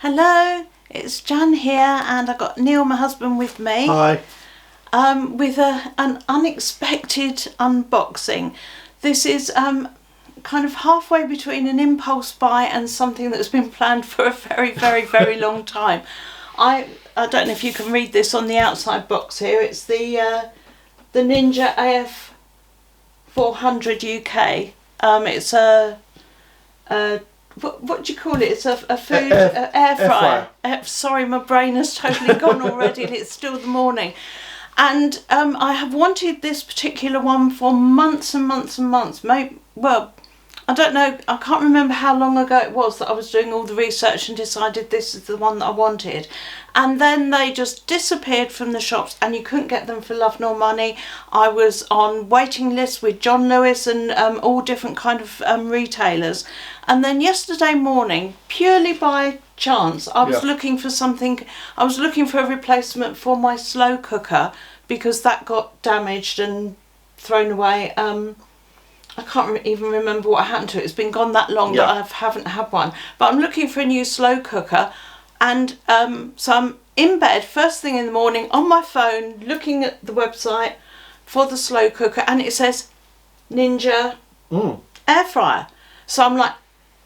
Hello, it's Jan here, and I've got Neil, my husband, with me. Hi. With an unexpected unboxing. This is kind of halfway between an impulse buy and something that's been planned for a very long time. I don't know if you can read this on the outside box here. It's the Ninja AF400UK. It's a what do you call it? It's a food air fryer. Sorry, my brain has totally gone already, and it's still the morning. And I have wanted this particular one for months and months and months. Maybe, well, I don't know, I can't remember how long ago it was that I was doing all the research and decided this is the one that I wanted. And then they just disappeared from the shops, and you couldn't get them for love nor money. I was on waiting lists with John Lewis and all different kind of retailers. And then yesterday morning, purely by chance, I was looking for something. I was looking for a replacement for my slow cooker because that got damaged and thrown away. I can't even remember what happened to it. It's been gone that long that I haven't had one. But I'm looking for a new slow cooker. And so I'm in bed first thing in the morning on my phone looking at the website for the slow cooker, and it says Ninja air fryer. So I'm like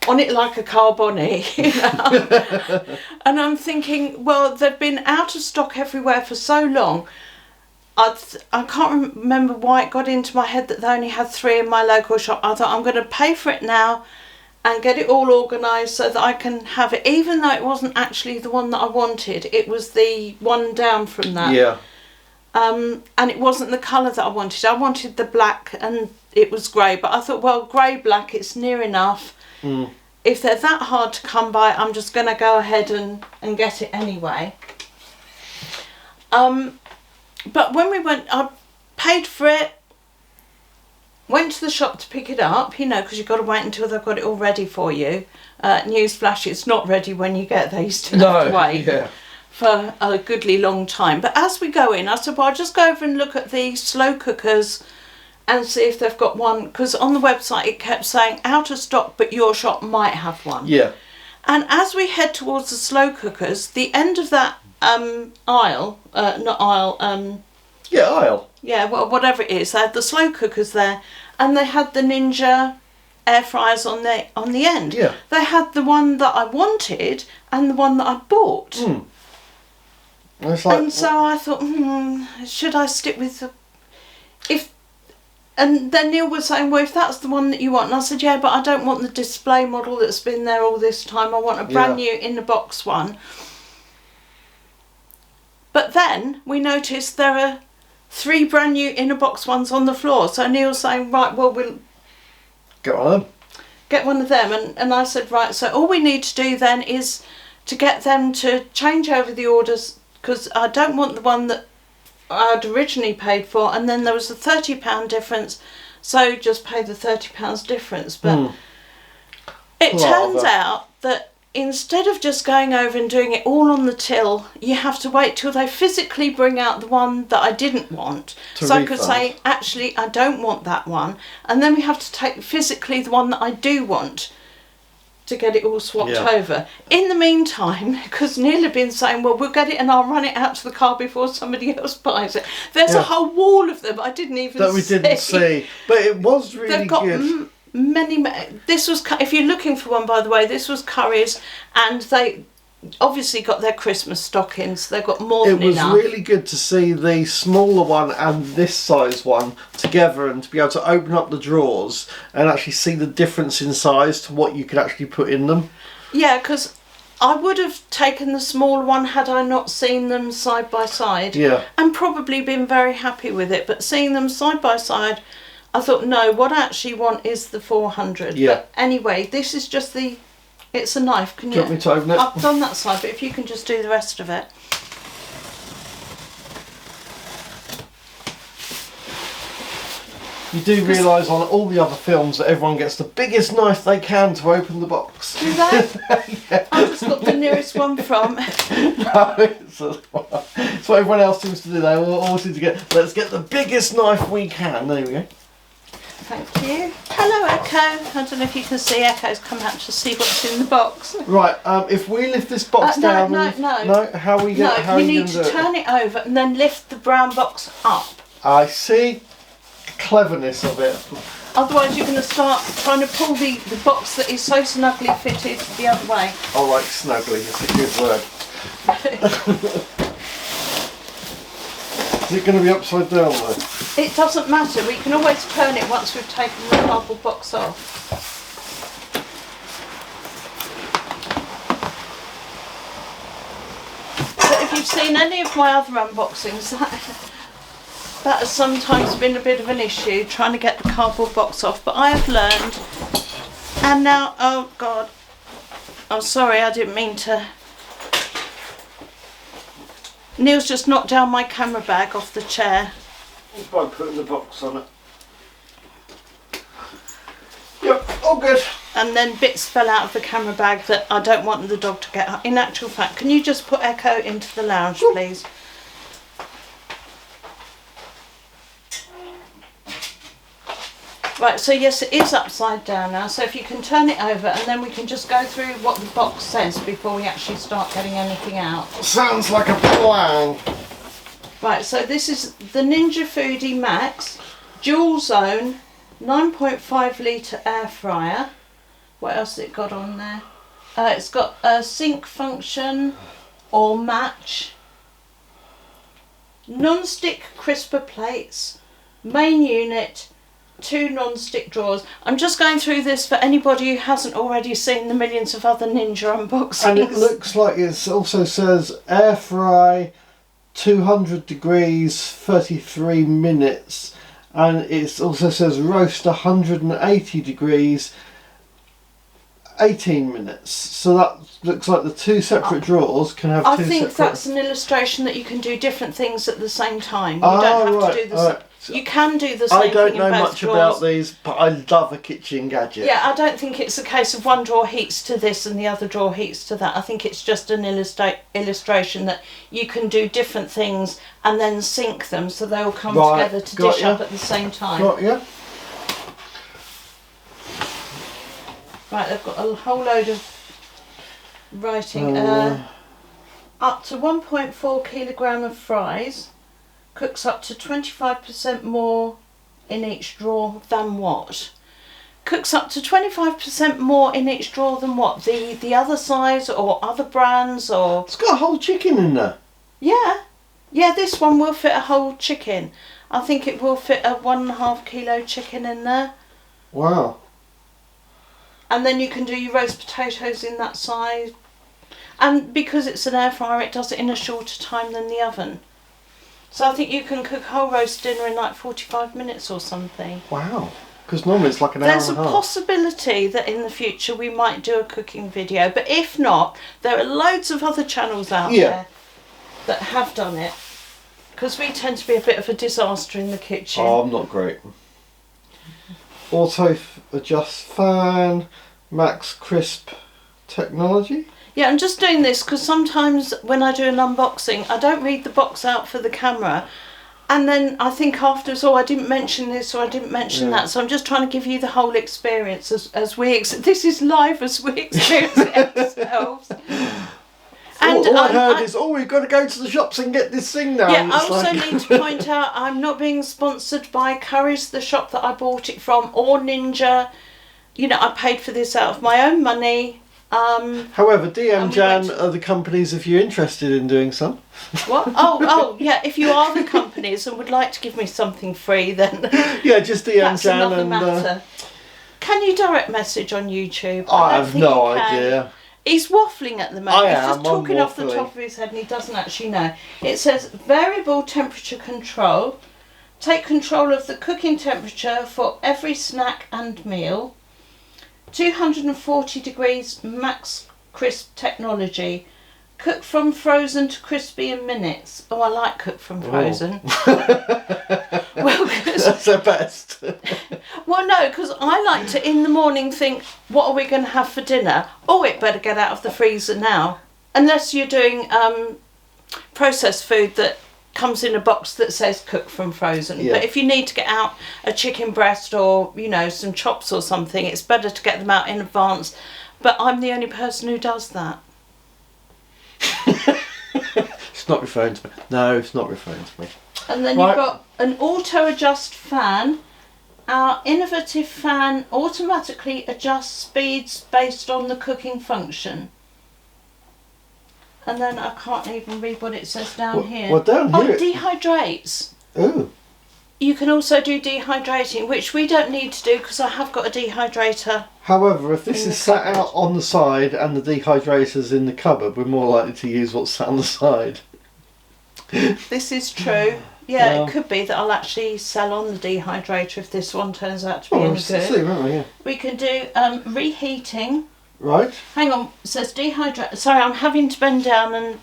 on it like a car bonnet, you know. And I'm thinking, well, they've been out of stock everywhere for so long. I can't remember why it got into my head that they only had 3 in my local shop. I thought I'm going to pay for it now and get it all organised so that I can have it, even though it wasn't actually the one that I wanted. It was the one down from that. Yeah. And it wasn't the colour that I wanted. I wanted the black, and it was grey. But I thought, well, grey-black, it's near enough. If they're that hard to come by, I'm just going to go ahead and get it anyway. But when we went, I paid for it, went to the shop to pick it up, you know, because you've got to wait until they've got it all ready for you. Newsflash, it's not ready when you get there. You still have to wait for a goodly long time. But as we go in, I said, well, I'll just go over and look at the slow cookers and see if they've got one. Because on the website, it kept saying out of stock, but your shop might have one. Yeah. And as we head towards the slow cookers, the end of that aisle. Yeah, well, whatever it is, they had the slow cookers there, and they had the Ninja air fryers on the end. Yeah. They had the one that I wanted and the one that I bought. And so I thought, should I stick with the... And then Neil was saying, well, if that's the one that you want, and I said, yeah, but I don't want the display model that's been there all this time. I want a brand new in the box one. But then we noticed there are 3 brand new inner box ones on the floor. So Neil's saying, right, well, we'll get one of them. Get one of them. And I said, right, so all we need to do then is to get them to change over the orders, because I don't want the one that I'd originally paid for, and then there was a £30 difference, so just pay the £30 difference. But it turns out that instead of just going over and doing it all on the till, you have to wait till they physically bring out the one that I didn't want. So I could say, actually, I don't want that one. And then we have to take physically the one that I do want to get it all swapped over. In the meantime, because Neil had been saying, well, we'll get it and I'll run it out to the car before somebody else buys it. There's a whole wall of them I didn't even see. That we didn't see. But it was really They've got good. Many, this was, if you're looking for one, by the way, this was Curry's, and they obviously got their Christmas stockings. They've got more than enough. It was really good to see the smaller one and this size one together, and to be able to open up the drawers and actually see the difference in size to what you could actually put in them. Yeah, because I would have taken the smaller one had I not seen them side by side. Yeah. And probably been very happy with it. But seeing them side by side, I thought, no, what I actually want is the 400. Yeah. But anyway, this is just the... It's a knife. Can you want me to open it? I've done that side, but if you can just do the rest of it. You do realise on all the other films that everyone gets the biggest knife they can to open the box. Do they? Yeah. I just got the nearest one from. No, it's what everyone else seems to do. They all seem to get, let's get the biggest knife we can. There we go. Thank you. Hello, Echo. I don't know if you can see Echo's come out to see what's in the box. Right. If we lift this box down, no. How are we going? No, you need to turn it over and then lift the brown box up. I see the cleverness of it. Otherwise, you're going to start trying to pull the box that is so snugly fitted the other way. I like snugly. It's a good word. Is it going to be upside down though? It doesn't matter, we can always turn it once we've taken the cardboard box off. But if you've seen any of my other unboxings, that has sometimes been a bit of an issue, trying to get the cardboard box off, but I have learned. And now, oh God, oh sorry, I didn't mean to. Neil's just knocked down my camera bag off the chair. By putting the box on it. Yep, all good. And then bits fell out of the camera bag that I don't want the dog to get. In actual fact, can you just put Echo into the lounge, please? Right, so yes, it is upside down now. So if you can turn it over, and then we can just go through what the box says before we actually start getting anything out. Sounds like a plan. Right, so this is the Ninja Foodi Max Dual Zone 9.5 litre air fryer. What else has it got on there? It's got a sync function or match, non-stick crisper plates, main unit, 2 non-stick drawers. I'm just going through this for anybody who hasn't already seen the millions of other Ninja unboxings. And it looks like it also says air fry 200 degrees 33 minutes, and it also says roast 180 degrees 18 minutes. So that looks like the 2 separate drawers can have 2 separate... I think that's an illustration that you can do different things at the same time. You don't have to do the same. You can do the same thing in both drawers. I don't know much about these, but I love a kitchen gadget. Yeah, I don't think it's a case of one drawer heats to this and the other drawer heats to that. I think it's just an illustration that you can do different things and then sync them so they all come together to dish up at the same time. Got ya. Right, they've got a whole load of writing. Up to 1.4 kilogram of fries. Cooks up to 25% more in each drawer than what? Cooks up to 25% more in each drawer than what? The other size or other brands or... It's got a whole chicken in there. Yeah. Yeah, this one will fit a whole chicken. I think it will fit a 1.5 kilo chicken in there. Wow. And then you can do your roast potatoes in that size. And because it's an air fryer, it does it in a shorter time than the oven. So I think you can cook a whole roast dinner in like 45 minutes or something. Wow. Because normally it's like an hour and a half. There's a possibility that in the future we might do a cooking video. But if not, there are loads of other channels out there that have done it. Because we tend to be a bit of a disaster in the kitchen. Oh, I'm not great. Auto adjust fan, max crisp technology. Yeah, I'm just doing this because sometimes when I do an unboxing, I don't read the box out for the camera. And then I think afterwards, oh, I didn't mention this or I didn't mention that. So I'm just trying to give you the whole experience as we... this is live as we experience it ourselves. And all I heard is, oh, we've got to go to the shops and get this thing now. Yeah, I also need to point out I'm not being sponsored by Curry's, the shop that I bought it from, or Ninja. You know, I paid for this out of my own money. However, DM Jan are the companies if you're interested in doing some. What? Oh, yeah. If you are the companies and would like to give me something free, then yeah, just DM that's Jan another and. Matter. Can you direct message on YouTube? I have no idea. He's waffling at the moment. He's just talking off the waffling. top of his head and he doesn't actually know. It says variable temperature control. Take control of the cooking temperature for every snack and meal. 240 degrees max crisp technology. Cook from frozen to crispy in minutes. Oh, I like cook from frozen. Well, that's the best. Well, no, because I like to in the morning think, what are we going to have for dinner? Oh, it better get out of the freezer now. Unless you're doing processed food that comes in a box that says cook from frozen. Yeah. But if you need to get out a chicken breast or, you know, some chops or something, it's better to get them out in advance. But I'm the only person who does that. It's not referring to me. No, it's not referring to me. And then you've got an auto adjust fan. Our innovative fan automatically adjusts speeds based on the cooking function. And then I can't even read what it says down here. Well, down here. Oh, dehydrates. Ooh. You can also do dehydrating, which we don't need to do because I have got a dehydrator. However, if this is sat out on the side and the dehydrator's in the cupboard, we're more likely to use what's sat on the side. This is true. Yeah, Well, it could be that I'll actually sell on the dehydrator if this one turns out to be we'll any see, good. won't we? Yeah. We can do reheating. Right. Hang on, it says dehydrate. Sorry, I'm having to bend down and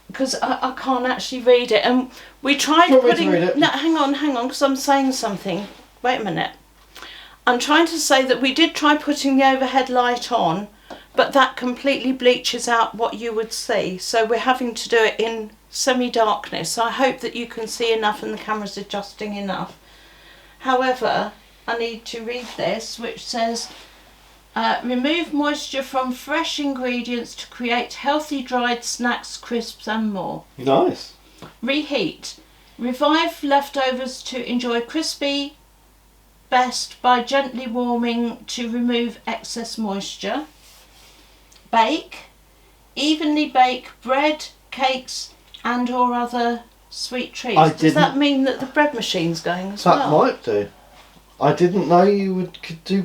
because I can't actually read it. And we tried putting. No, hang on, because I'm saying something. Wait a minute. I'm trying to say that we did try putting the overhead light on, but that completely bleaches out what you would see. So we're having to do it in semi-darkness. So I hope that you can see enough and the camera's adjusting enough. However, I need to read this, which says. Remove moisture from fresh ingredients to create healthy dried snacks, crisps and more. Nice. Reheat. Revive leftovers to enjoy crispy best by gently warming to remove excess moisture. Bake. Evenly bake bread, cakes and or other sweet treats. Does that mean that the bread machine's going as well? That might do. I didn't know you could do...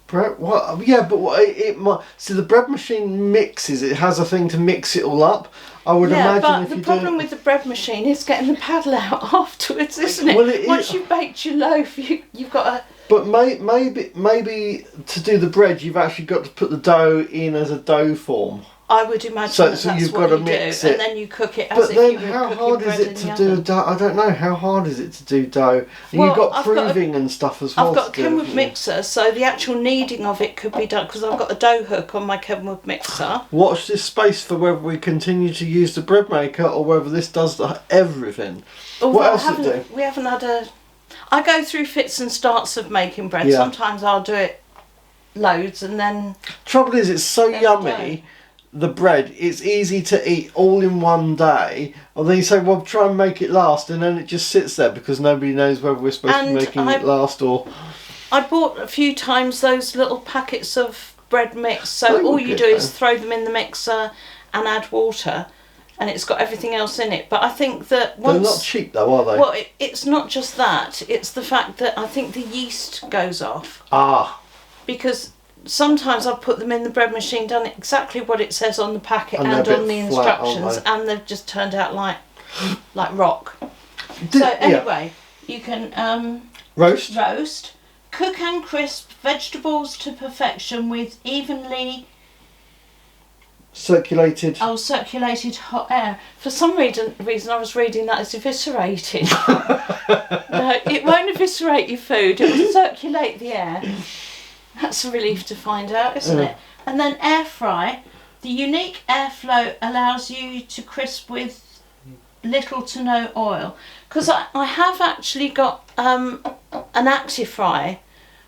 bread. What? Yeah, but it might. See, the bread machine mixes. It has a thing to mix it all up. I would imagine. But if the you problem with the bread machine is getting the paddle out afterwards, isn't it? Well, Once you've baked your loaf, you've got to. But maybe to do the bread, you've actually got to put the dough in as a dough form. I would imagine so that's you've what got to you mix do, it. and then you cook it as But if then, you were how cooking hard bread is it in to the do oven. dough? I don't know. How hard is it to do dough? And Well, you've got I've got proving and stuff as well. I've got a Kenwood mixer, so the actual kneading of it could be done because I've got a dough hook on my Kenwood mixer. Watch this space for whether we continue to use the bread maker or whether this does everything. Although what else does it do? We haven't had a. I go through fits and starts of making bread. Yeah. Sometimes I'll do it loads and then. Trouble is, it's so yummy. The bread, it's easy to eat all in one day. And then you say, well, try and make it last, and then it just sits there because nobody knows whether we're supposed to be making it last or. I bought a few times those little packets of bread mix, so all you do is throw them in the mixer and add water, and it's got everything else in it. But I think that once... They're not cheap though, are they? Well, it's not just that, it's the fact that I think the yeast goes off. Ah. Because sometimes I've put them in the bread machine, done exactly what it says on the packet and on the instructions, and they've just turned out like rock. So anyway, you can roast, cook and crisp vegetables to perfection with evenly circulated hot air. For some reason I was reading that as eviscerated. No, it won't eviscerate your food, it will circulate the air. That's a relief to find out, isn't it? And then air fry. The unique airflow allows you to crisp with little to no oil. Because I have actually got an ActiFry,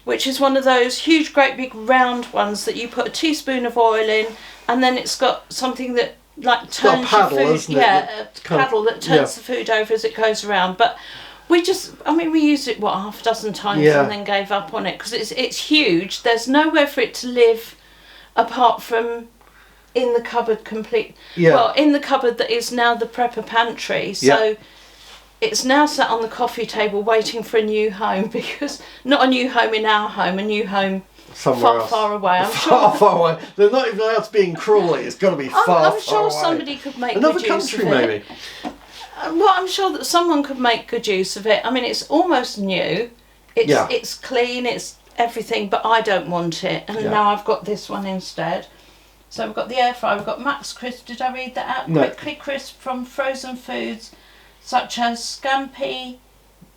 which is one of those huge, great big round ones that you put a teaspoon of oil in, and then it's got something that like turns your food. Yeah, a paddle that turns the food over as it goes around. But we used it half a dozen times and then gave up on it because it's huge. There's nowhere for it to live apart from in the cupboard complete. Yeah. Well, in the cupboard that is now the prepper pantry. So it's now sat on the coffee table waiting for a new home, because not a new home in our home, a new home somewhere far away. I'm sure far away. They're not even allowed to be in Crawley. It's got to be far away. I'm sure somebody could make another good use country of it. maybe. Well, I'm sure that someone could make good use of it. I mean, it's almost new. It's clean. It's everything, but I don't want it. And now I've got this one instead. So we've got the air fryer. We've got Max Crisp. Did I read that out? No. Quickly crisp from frozen foods such as scampi,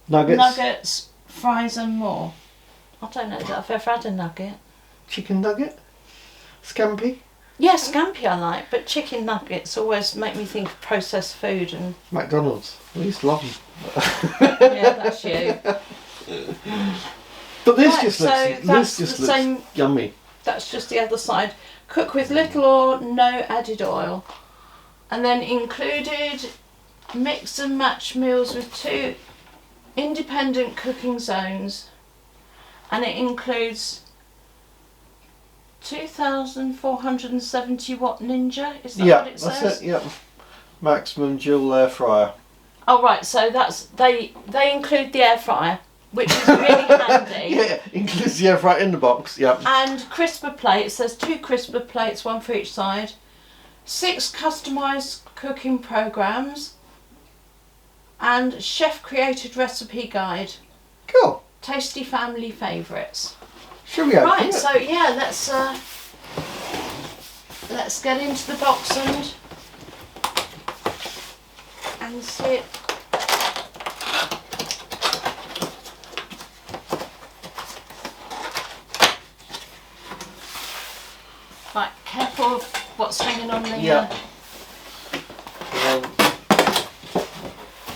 nuggets, fries and more. I don't know that I've ever had a nugget. Chicken nugget? Scampi? Yeah, scampi I like, but chicken nuggets always make me think of processed food and... McDonald's. We used to love them. Yeah, that's you. But this Right, just so looks, that's this just the looks same- yummy. That's just the other side. Cook with little or no added oil. And then included mix and match meals with 2 independent cooking zones. And it includes 2,470 watt Ninja. Is that what it says? That's it. Yeah, maximum dual air fryer. Oh right, so that's they include the air fryer, which is really handy. Yeah, includes the air fryer in the box. Yeah. And crisper plates. There's 2 crisper plates, 1 for each side. 6 customised cooking programmes. And chef created recipe guide. Cool. Tasty family favourites. Should we open Right, it? so yeah, let's get into the box and see it. Right, careful of what's hanging on the... Yeah.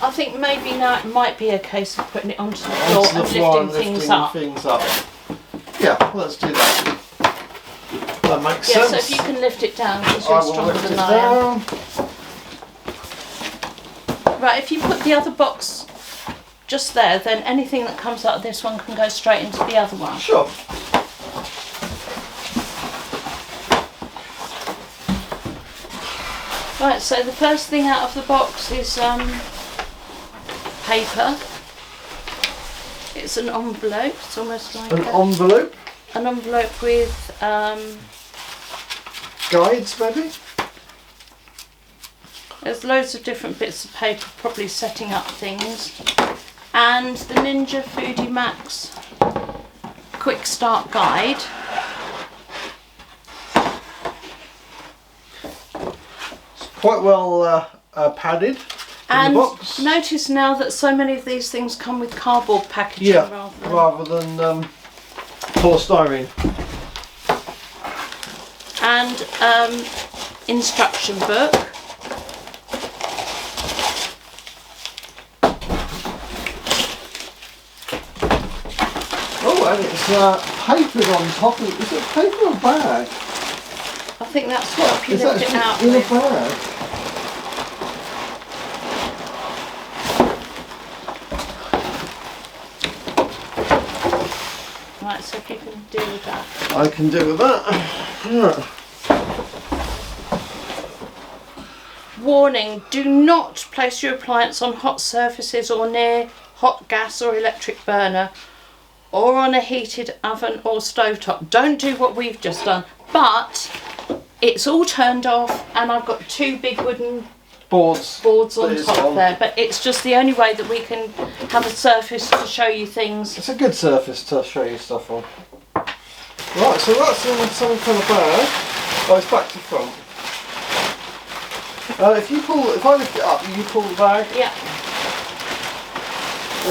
I think maybe now it might be a case of putting it onto the floor Onto the and floor lifting and things up. Yeah, let's do that. That makes Yeah, sense. so if you can lift it down, because I you're will stronger lift than it I down. am. Right, if you put the other box just there, then anything that comes out of this one can go straight into the other one. Sure. Right, so the first thing out of the box is paper. It's an envelope. It's almost like An envelope. an envelope with Guides, maybe? there's loads of different bits of paper, probably setting up things. And the Ninja Foodi Max Quick Start Guide. It's quite well padded in And the box. notice now that so many of these things come with cardboard packaging Yeah, rather than polystyrene. and instruction book. Oh, and it's papered on top. Is it paper or bag? I think that's what you It's lift it actually out in a with. bag. Right, so if you can deal with that. I can do with that. Yeah. Warning, do not place your appliance on hot surfaces or near hot gas or electric burner or on a heated oven or stovetop. Don't do what we've just done, but it's all turned off and I've got 2 big wooden Boards on top there, but it's just the only way that we can have a surface to show you things. It's a good surface to show you stuff on. Right, so that's in some kind of bag. Oh, it's back to front. If I lift it up, you pull the bag. Yeah.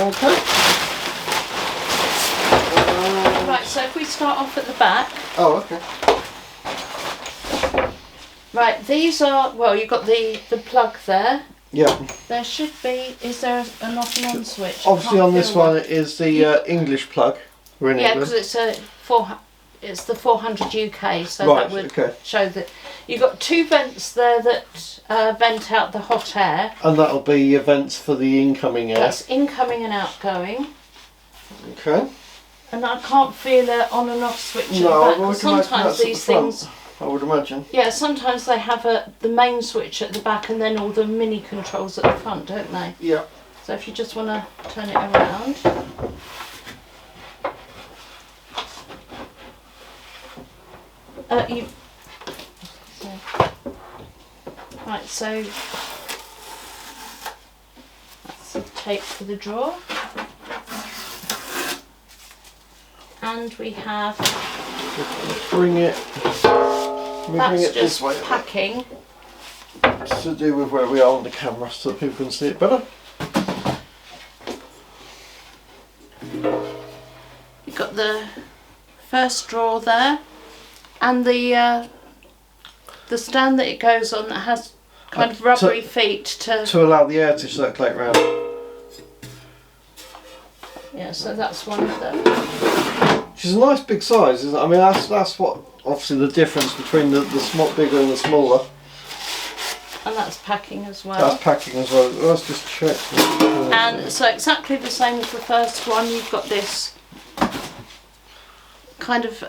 Okay. Right, so if we start off at the back. Oh, okay. Right, these are, well, you've got the plug there. Yeah. There should be, is there an off and on switch? Obviously on this one it is the English plug. We're in Yeah, England. because it's the 400 UK, so Right, that would okay. show that you've got 2 vents there that vent out the hot air. And that'll be vents for the incoming air. That's incoming and outgoing. Okay. And I can't feel an on and off switch at No, the I back. would 'Cause imagine sometimes that's at these the front, things, I would imagine. yeah, sometimes they have the main switch at the back and then all the mini controls at the front, don't they? Yeah. So if you just want to turn it around. Right, so that's the tape for the drawer. And we have, Bring it that's this just way. packing. It's to do with where we are on the camera so that people can see it better. You've got the first drawer there and the the stand that it goes on that has kind of rubbery feet to allow the air to circulate around. Yeah, so that's one of them. Which is a nice big size, isn't it? I mean, that's what obviously the difference between the bigger and the smaller. And that's packing as well. That's packing as well. Let's just check. And so exactly the same as the first one. You've got this kind of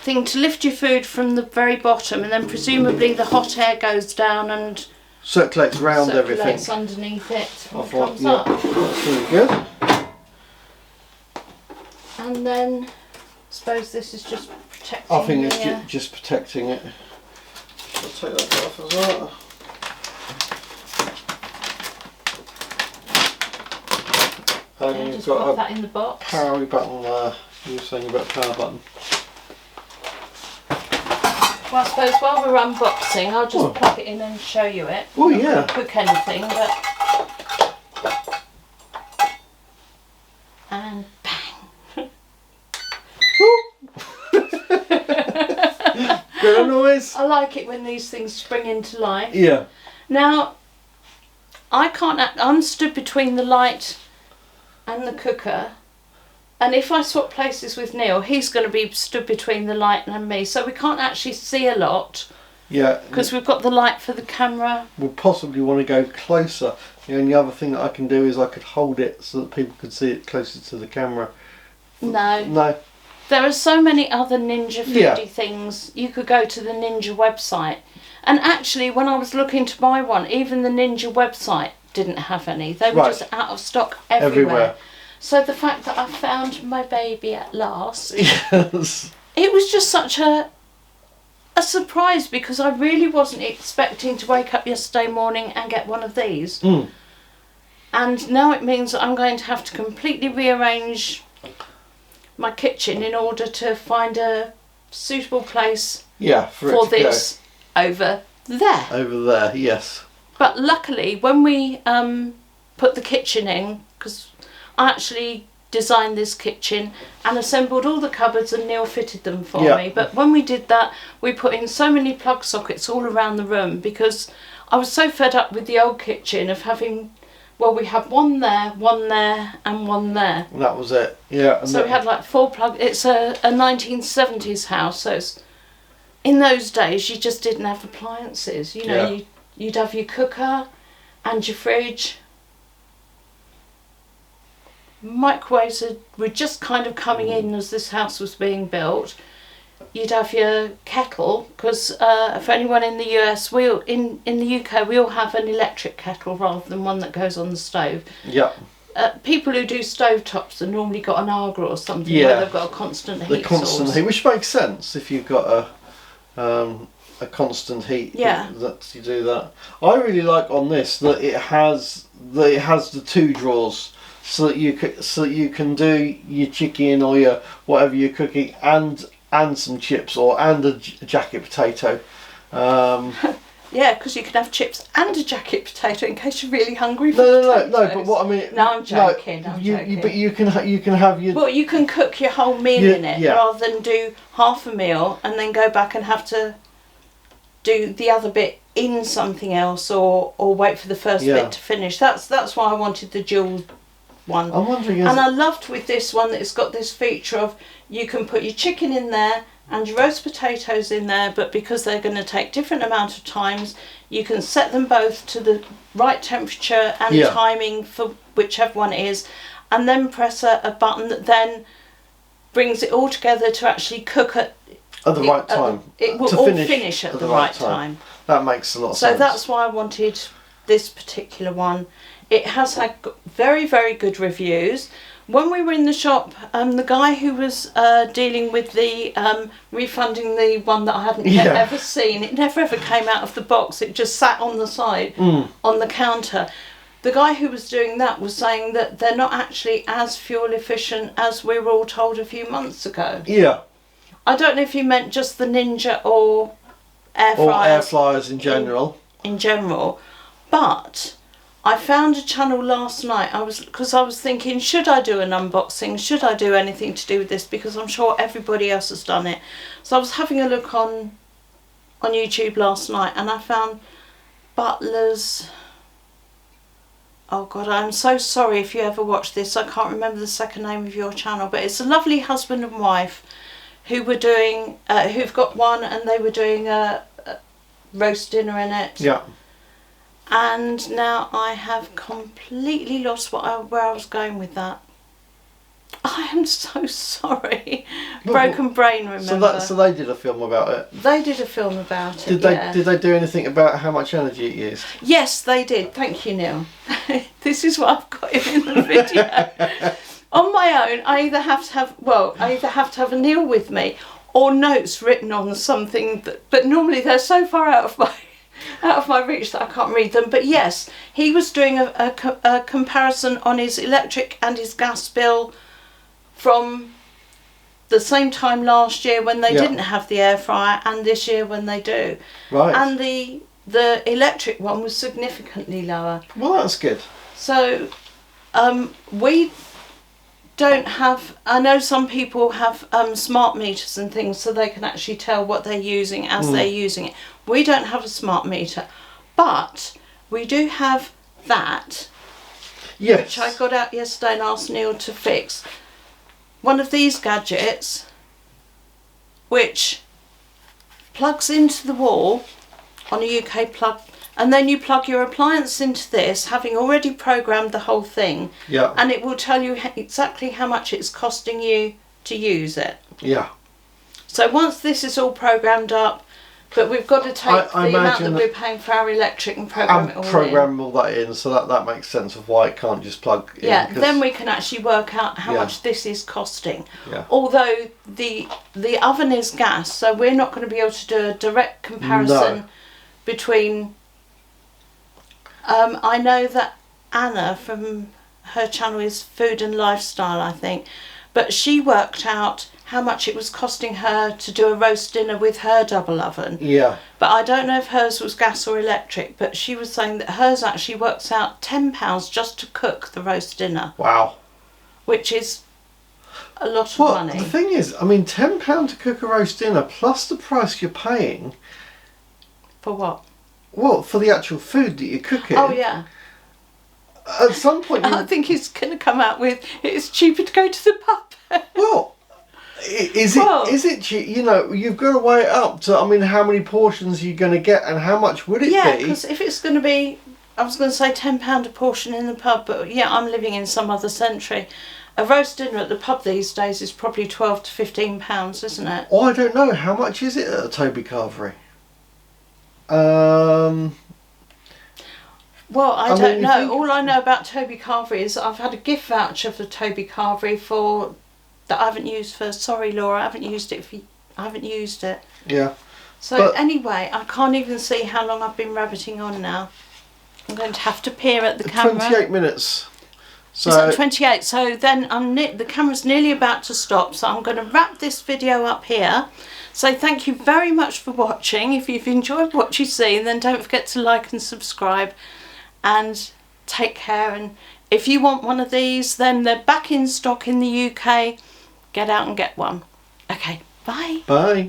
thing to lift your food from the very bottom, and then presumably the hot air goes down and circulates around everything. Circulates underneath it. I thought, yeah, that's really good. And then I suppose this is just protecting. I think it's just protecting it. I'll take that off as well. And you've got that in the box. Power button there. You were saying about power button. Well, I suppose while we're unboxing, I'll just plug it in and show you it. Oh yeah. Not gonna cook anything, but and bang. Good noise. I like it when these things spring into life. Yeah. Now, I'm stood between the light and the cooker, and if I swap places with Neil, he's going to be stood between the light and me, so we can't actually see a lot. Yeah. Because we've got the light for the camera. We'll possibly want to go closer. The only other thing that I can do is I could hold it so that people could see it closer to the camera. No. No. There are so many other Ninja Foodie things. You could go to the Ninja website. And actually, when I was looking to buy one, even the Ninja website didn't have any. They were just out of stock everywhere. So the fact that I found my baby at last, yes, it was just such a surprise, because I really wasn't expecting to wake up yesterday morning and get one of these. And now it means that I'm going to have to completely rearrange my kitchen in order to find a suitable place for this over there. Over there, yes. But luckily, when we put the kitchen in, because I actually designed this kitchen and assembled all the cupboards, and Neil fitted them for me. But when we did that, we put in so many plug sockets all around the room, because I was so fed up with the old kitchen of having, well, we had one there, and one there. And that was it, yeah. And so we had like 4 plug. It's a 1970s house, so it's, in those days you just didn't have appliances. You know, you'd have your cooker and your fridge. Microwaves were just kind of coming in as this house was being built. You'd have your kettle, because for anyone in the US, in the UK, we all have an electric kettle rather than one that goes on the stove. Yeah. People who do stovetops have normally got an Agra or something where they've got a constant heat source. Heat, which makes sense if you've got a constant heat. Yeah. That you do that. I really like on this that it has the 2 drawers, so that you can do your chicken or your whatever you're cooking and some chips and a jacket potato. Yeah, because you can have chips and a jacket potato in case you're really hungry for No. But what I mean. No, I'm joking. But you can have your. Well, you can cook your whole meal in it rather than do half a meal and then go back and have to do the other bit in something else, or wait for the first bit to finish. That's why I wanted the dual one. I'm wondering. And I loved with this one that it's got this feature of you can put your chicken in there and your roast potatoes in there, but because they're going to take different amount of times, you can set them both to the right temperature and timing for whichever one it is, and then press a button that then brings it all together to actually cook at the right time. It will all finish at the right time. That makes a lot of sense. So that's why I wanted this particular one. It has had very, very good reviews. When we were in the shop, the guy who was dealing with the refunding the one that I hadn't ever seen, it never ever came out of the box, it just sat on the side on the counter. The guy who was doing that was saying that they're not actually as fuel efficient as we were all told a few months ago. Yeah. I don't know if you meant just the Ninja or air fryers. Or air fryers in general. In general. But I found a channel last night, because I was thinking, should I do an unboxing? Should I do anything to do with this? Because I'm sure everybody else has done it. So I was having a look on on YouTube last night, and I found Butler's... Oh God, I'm so sorry if you ever watch this. I can't remember the second name of your channel, but it's a lovely husband and wife who were doing, who've got one, and they were doing a roast dinner in it. Yeah. And now I have completely lost where I was going with that. I am so sorry. Broken brain, remember. So they did a film about it. They did a film about it. Did they do anything about how much energy it used? Yes, they did. Thank you, Neil. This is what I've got in the video. On my own, I either have to have a Neil with me or notes written on something but normally they're so far out of my reach that I can't read them. But yes, he was doing a comparison on his electric and his gas bill from the same time last year when they didn't have the air fryer and this year when they do. Right. And the electric one was significantly lower. Well, that's good. So we don't have... I know some people have smart meters and things so they can actually tell what they're using as they're using it. We don't have a smart meter, but we do have that, yes, which I got out yesterday and asked Neil to fix. One of these gadgets which plugs into the wall on a UK plug, and then you plug your appliance into this, having already programmed the whole thing, and it will tell you exactly how much it's costing you to use it. Yeah. So once this is all programmed up, but we've got to take the amount that we're paying for our electric and program it all in. Program all that in, so that makes sense of why it can't just plug in. Yeah, then we can actually work out how much this is costing. Yeah. Although the oven is gas, so we're not going to be able to do a direct comparison between... I know that Anna from her channel is Food and Lifestyle, I think, but she worked out how much it was costing her to do a roast dinner with her double oven. Yeah. But I don't know if hers was gas or electric, but she was saying that hers actually works out £10 just to cook the roast dinner. Wow. Which is a lot of money. The thing is, I mean, £10 to cook a roast dinner plus the price you're paying. For what? Well, for the actual food that you're cooking. Oh, yeah. At some point... I think it's going to come out with, it's cheaper to go to the pub. Well... Is it cheap? You know, you've got to weigh it up to, I mean, how many portions are you going to get and how much would it be? Yeah, because if it's going to be, I was going to say £10 a portion in the pub, but yeah, I'm living in some other century. A roast dinner at the pub these days is probably £12 to £15, isn't it? Oh, I don't know. How much is it at a Toby Carvery? Well, I don't know. All I know about Toby Carvery is I've had a gift voucher for Toby Carvery for... that I haven't used for... Sorry, Laura, I haven't used it. Yeah. So anyway, I can't even see how long I've been rabbiting on now. I'm going to have to peer at the camera. 28 minutes. So... Is that 28? So then the camera's nearly about to stop, so I'm going to wrap this video up here. So thank you very much for watching. If you've enjoyed what you've seen, then don't forget to like and subscribe. And take care. And if you want one of these, then they're back in stock in the UK. Get out and get one. Okay, bye. Bye.